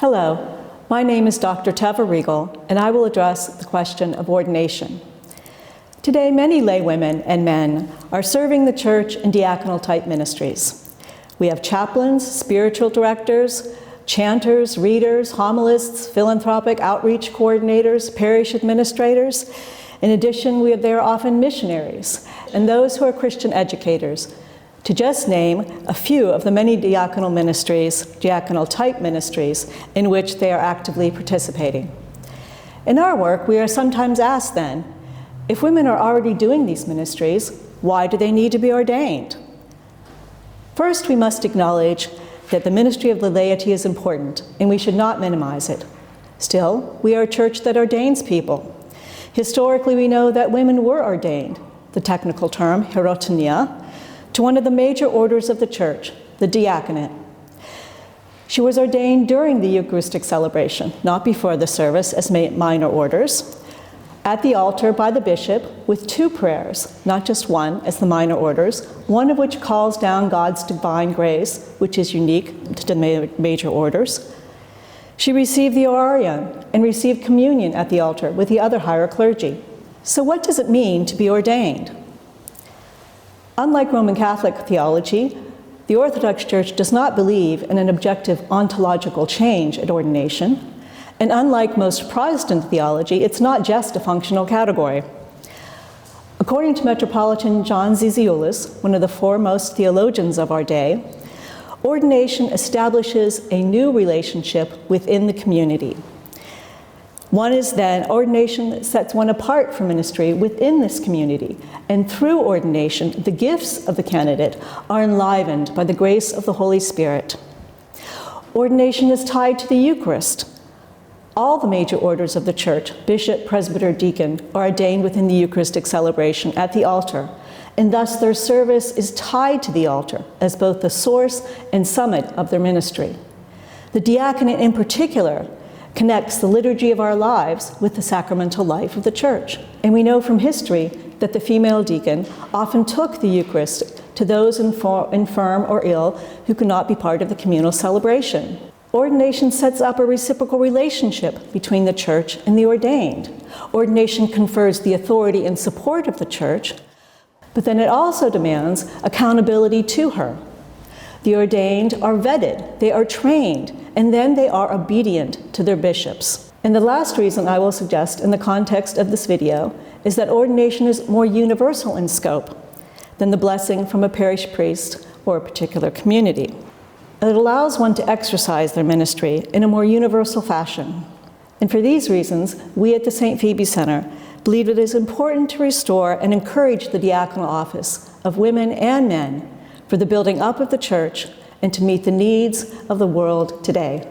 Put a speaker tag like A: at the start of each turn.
A: Hello, my name is Dr. Teva Regule, and I will address the question of ordination. Today, many laywomen and men are serving the church in diaconal-type ministries. We have chaplains, spiritual directors, chanters, readers, homilists, philanthropic outreach coordinators, parish administrators. In addition, there are often missionaries and those who are Christian educators, to just name a few of the many diaconal ministries, diaconal-type ministries, in which they are actively participating. In our work, we are sometimes asked then, if women are already doing these ministries, why do they need to be ordained? First, we must acknowledge that the ministry of the laity is important, and we should not minimize it. Still, we are a church that ordains people. Historically, we know that women were ordained, the technical term, hierotonia, to one of the major orders of the church, the diaconate. She was ordained during the Eucharistic celebration, not before the service as minor orders, at the altar by the bishop with two prayers, not just one as the minor orders, one of which calls down God's divine grace, which is unique to the major orders. She received the orarion and received communion at the altar with the other higher clergy. So what does it mean to be ordained? Unlike Roman Catholic theology, the Orthodox Church does not believe in an objective ontological change at ordination, and unlike most Protestant theology, it's not just a functional category. According to Metropolitan John Zizioulas, one of the foremost theologians of our day, ordination establishes a new relationship within the community. One is that ordination sets one apart from ministry within this community, and through ordination, the gifts of the candidate are enlivened by the grace of the Holy Spirit. Ordination is tied to the Eucharist. All the major orders of the church, bishop, presbyter, deacon, are ordained within the Eucharistic celebration at the altar, and thus their service is tied to the altar as both the source and summit of their ministry. The diaconate in particular connects the liturgy of our lives with the sacramental life of the church. And we know from history that the female deacon often took the Eucharist to those infirm or ill who could not be part of the communal celebration. Ordination sets up a reciprocal relationship between the church and the ordained. Ordination confers the authority and support of the church, but then it also demands accountability to her. The ordained are vetted, they are trained, and then they are obedient to their bishops. And the last reason I will suggest in the context of this video is that ordination is more universal in scope than the blessing from a parish priest or a particular community. It allows one to exercise their ministry in a more universal fashion. And for these reasons, we at the St. Phoebe Center believe it is important to restore and encourage the diaconal office of women and men for the building up of the church and to meet the needs of the world today.